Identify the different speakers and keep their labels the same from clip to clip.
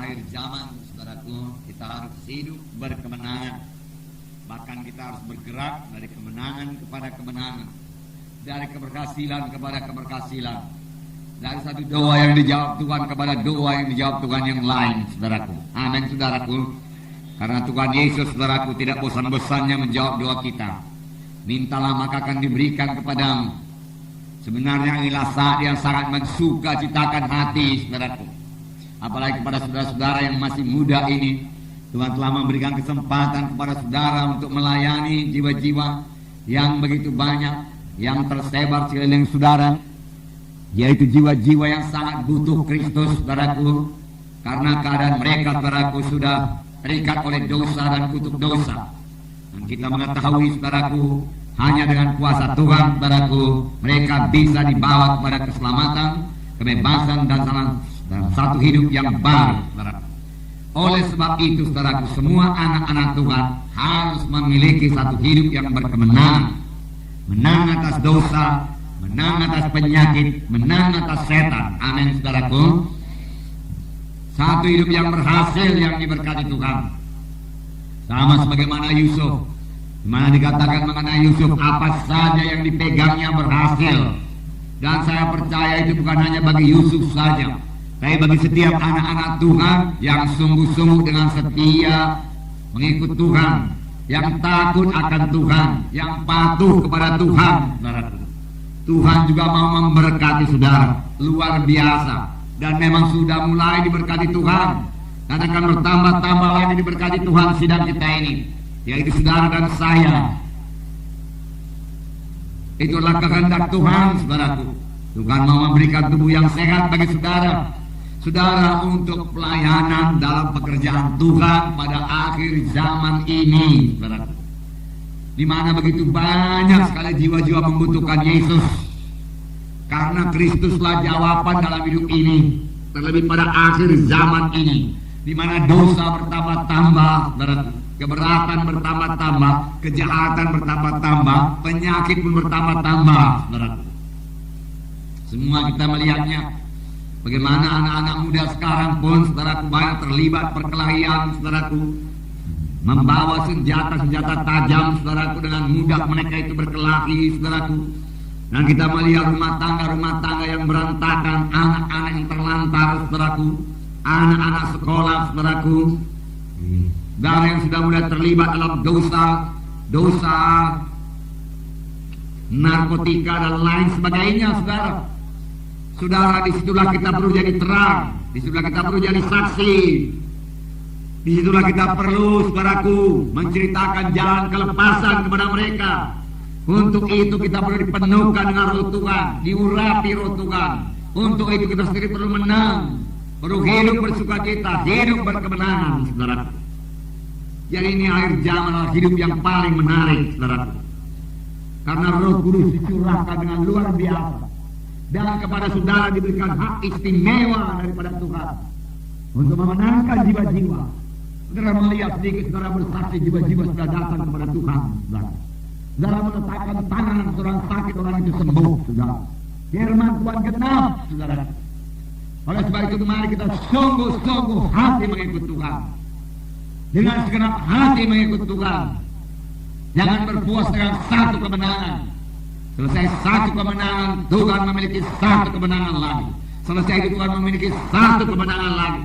Speaker 1: akhir zaman, saudaraku, kita harus hidup berkemenangan. Bahkan kita harus bergerak dari kemenangan kepada kemenangan, dari keberhasilan kepada keberhasilan, dari satu doa yang dijawab Tuhan kepada doa yang dijawab Tuhan yang lain, saudaraku. Amin, saudaraku. Karena Tuhan Yesus, saudaraku, tidak bosan-bosannya menjawab doa kita. Mintalah maka akan diberikan kepadamu. Sebenarnya inilah saat yang sangat mensukacitakan hati, saudaraku. Apalagi kepada saudara-saudara yang masih muda ini, Tuhan telah memberikan kesempatan kepada saudara untuk melayani jiwa-jiwa yang begitu banyak yang tersebar sekeliling saudara, yaitu jiwa-jiwa yang sangat butuh Kristus, saudaraku. Karena keadaan mereka, saudaraku, sudah terikat oleh dosa dan kutuk dosa. Dan kita mengetahui, saudaraku, hanya dengan kuasa Tuhan, saudaraku, mereka bisa dibawa kepada keselamatan, kebebasan, dan satu hidup yang baru, saudaraku. Oleh sebab itu, saudaraku, semua anak-anak Tuhan harus memiliki satu hidup yang berkemenangan. Menang atas dosa, menang atas penyakit, menang atas setan. Amin, saudaraku. Satu hidup yang berhasil, yang diberkati Tuhan. Sama sebagaimana Yusuf, di mana dikatakan mengenai Yusuf, apa saja yang dipegangnya berhasil. Dan saya percaya itu bukan hanya bagi Yusuf saja, tapi bagi setiap anak-anak Tuhan yang sungguh-sungguh dengan setia mengikut Tuhan, yang takut akan Tuhan, yang patuh kepada Tuhan. Tuhan juga mau memberkati saudara luar biasa. Dan memang sudah mulai diberkati Tuhan, dan akan bertambah-tambah lagi diberkati Tuhan sidang kita ini, yaitu saudara dan saya. Itulah kehendak Tuhan, saudaraku. Tuhan mau memberikan tubuh yang sehat bagi saudara, saudara, untuk pelayanan dalam pekerjaan Tuhan pada akhir zaman ini, saudaraku. Di mana begitu banyak sekali jiwa-jiwa membutuhkan Yesus. Karena Kristuslah jawaban dalam hidup ini, terlebih pada akhir zaman ini, di mana dosa bertambah-tambah, keberatan bertambah-tambah, kejahatan bertambah-tambah, penyakit pun bertambah-tambah. Semua kita melihatnya, bagaimana anak-anak muda sekarang pun, saudaraku, banyak terlibat perkelahian, saudaraku, membawa senjata-senjata tajam, saudaraku, dengan mudah mereka itu berkelahi, saudaraku. Dan kita melihat rumah tangga yang berantakan, anak-anak yang terlantar, saudaraku, anak-anak sekolah, saudaraku, dan yang sudah mulai terlibat dalam dosa narkotika dan lain sebagainya, saudara. Saudara, disitulah kita perlu jadi terang, disitulah kita perlu jadi saksi, disitulah kita perlu, saudaraku, menceritakan jalan kelepasan kepada mereka. Untuk itu kita perlu dipenuhkan dengan roh Tuhan, diurapi roh Tuhan. Untuk itu kita sendiri perlu menang, perlu hidup bersukacita, hidup berkemenangan, saudaraku. Jadi ini akhir zaman adalah hidup yang paling menarik, saudaraku. Karena Roh Kudus dicurahkan dengan luar biasa, dan kepada saudara diberikan hak istimewa daripada Tuhan untuk memenangkan jiwa-jiwa. Saudara melihat sedikit, saudara bersaksi, jiwa-jiwa sudah datang kepada Tuhan, saudara. Saudara meletakkan tangan seorang sakit, orang itu sembuh, saudara. Firman Tuhan genap, saudara. Oleh sebab itu mari kita sungguh-sungguh hati mengikut Tuhan. Dengan segenap hati mengikut Tuhan. Jangan berpuas dengan satu kemenangan. Selesai satu kemenangan, Tuhan memiliki satu kemenangan lagi. Selesai itu Tuhan memiliki satu kemenangan lagi.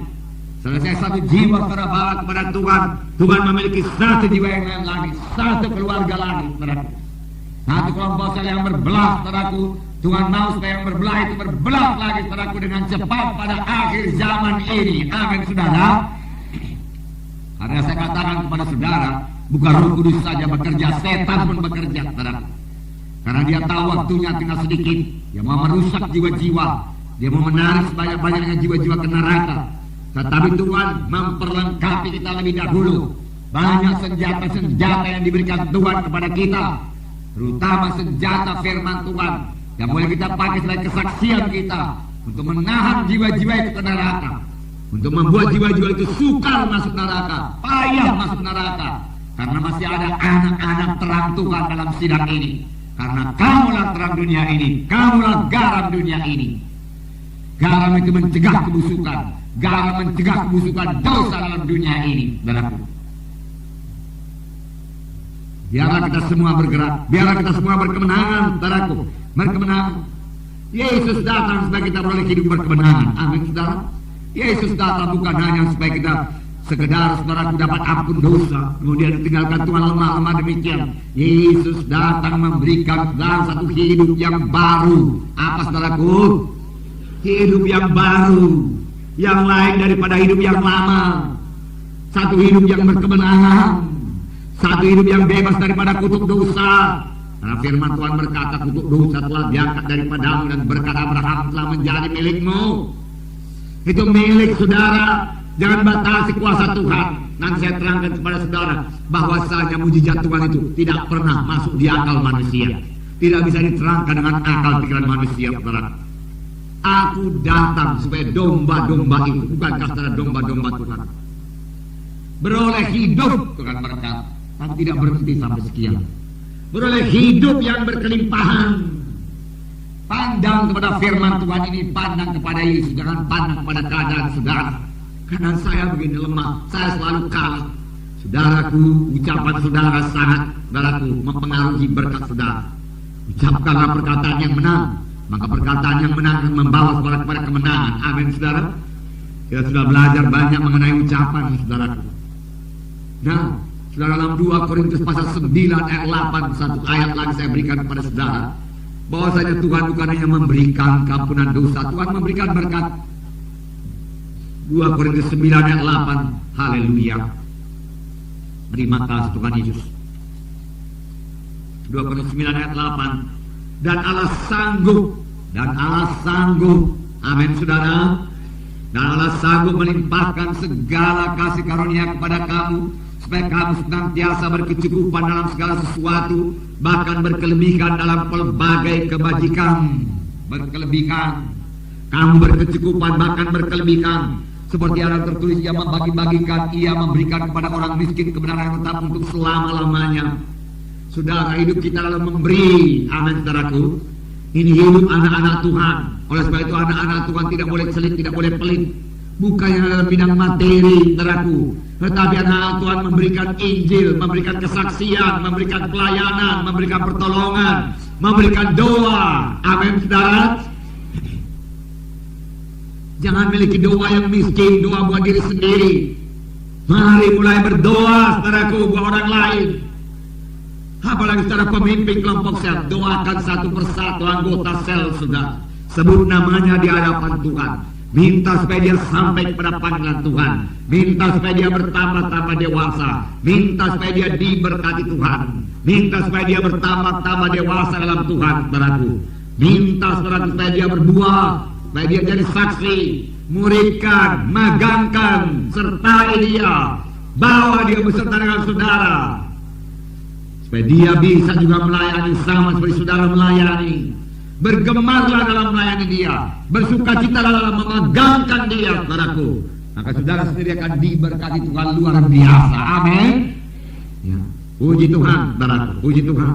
Speaker 1: Selesai satu jiwa saudara bawa kepada Tuhan, Tuhan memiliki satu jiwa yang lain lagi, satu keluarga lagi, saudaraku. Satu kelompok yang berbelah, saudaraku. Tuhan mau supaya yang berbelah itu berbelah lagi, saudaraku, dengan cepat pada akhir zaman ini. Amin, saudara. Karena saya katakan kepada saudara, bukan Roh Kudus saja bekerja, setan pun bekerja, saudaraku. Karena dia tahu waktunya tinggal sedikit, dia mau merusak jiwa-jiwa, dia mau menarik sebanyak-banyaknya jiwa-jiwa ke neraka. Tetapi Tuhan memperlengkapi kita lebih dahulu. Banyak senjata-senjata yang diberikan Tuhan kepada kita, terutama senjata firman Tuhan, yang boleh kita pakai sebagai kesaksian kita untuk menahan jiwa-jiwa itu ke neraka, untuk membuat jiwa-jiwa itu sukar masuk neraka, payah masuk neraka. Karena masih ada anak-anak terang Tuhan dalam sidang ini. Karena kamulah terang dunia ini, kamulah garam dunia ini. Garam itu mencegah kebusukan, dalam mencegah kebusukan dosa dalam dunia ini, saudaraku. Biarlah kita semua bergerak, biarlah kita semua berkemenangan, saudaraku, berkemenangan. Yesus datang supaya kita beroleh hidup berkemenangan. Amin, saudara. Yesus datang bukan hanya supaya kita sekedar, saudaraku, dapat ampun dosa, kemudian ditinggalkan Tuhan lemah-lemah demikian. Yesus datang memberikan saudara satu hidup yang baru. Apa, saudaraku? Hidup yang baru, yang lain daripada hidup yang lama. Satu hidup yang berkemenangan, satu hidup yang bebas daripada kutuk dosa. Karena firman Tuhan berkata, kutuk dosa telah diangkat daripadamu dan berkat Abraham telah menjadi milikmu. Itu milik saudara. Jangan batasi kuasa Tuhan. Nanti saya terangkan kepada saudara bahwasanya mujizat Tuhan itu tidak pernah masuk di akal manusia, tidak bisa diterangkan dengan akal pikiran manusia, saudara. Aku datang supaya domba-domba itu, bukankah saudara domba-domba Tuhan, beroleh hidup, Tuhan berkata, tapi tidak berhenti sampai sekian. Beroleh hidup yang berkelimpahan. Pandang kepada firman Tuhan ini, pandang kepada Yesus, jangan pandang kepada keadaan saudara. Karena saya begini lemah, saya selalu kalah. Saudaraku, ucapan saudara sangat, saudaraku, mempengaruhi berkat saudara. Ucapkanlah perkataan yang menang, maka perkataan yang menang akan membawa saudara kepada kemenangan. Amin, saudara. Kita sudah belajar banyak mengenai ucapan, saudaraku. Nah, saudara, dalam 2 Korintus pasal 9 ayat 8, satu ayat lagi saya berikan kepada saudara, bahwasanya Tuhan bukan hanya memberikan keampunan dosa, Tuhan memberikan berkat. 2 Korintus 9 ayat 8. Haleluya. Terima kasih Tuhan Yesus. 2 Korintus 9 ayat 8. Dan Allah sanggup. Amin, saudara. Dan Allah sanggup melimpahkan segala kasih karunia kepada kamu, supaya kamu senantiasa berkecukupan dalam segala sesuatu, bahkan berkelebihan dalam pelbagai kebajikan. Berkelebihan. Kamu berkecukupan bahkan berkelebihan. Seperti yang tertulis, ia membagi-bagikan, ia memberikan kepada orang miskin kebenaran yang tetap untuk selama-lamanya. Saudara, hidup kita dalam memberi. Amin, saudaraku. Ini hidup anak-anak Tuhan. Oleh sebab itu anak-anak Tuhan tidak boleh selit, tidak boleh pelit. Bukannya dalam bidang materi, saudaraku, tetapi anak-anak Tuhan memberikan Injil, memberikan kesaksian, memberikan pelayanan, memberikan pertolongan, memberikan doa. Amin, saudara. Jangan miliki doa yang miskin, doa buat diri sendiri. Mari mulai berdoa, saudaraku, buat orang lain. Apalagi secara pemimpin kelompok sel, doakan satu persatu anggota sel, saudara. Sebut namanya di hadapan Tuhan. Minta supaya dia sampai kepada panggilan Tuhan. Minta supaya dia bertambah-tambah dewasa. Minta supaya dia diberkati Tuhan. Minta supaya dia bertambah-tambah dewasa dalam Tuhan, saudaraku. Minta saudaraku supaya dia berbuah, supaya dia jadi saksi, muridkan, magangkan, sertai dia, bawa dia beserta dengan saudara, supaya dia bisa juga melayani sama seperti saudara melayani. Bergemarlah dalam melayani dia, bersukacita dalam memegangkan dia, saudaraku. Maka saudara sendiri akan diberkati Tuhan luar biasa. Amin. Ya. Puji Tuhan, saudaraku, puji Tuhan.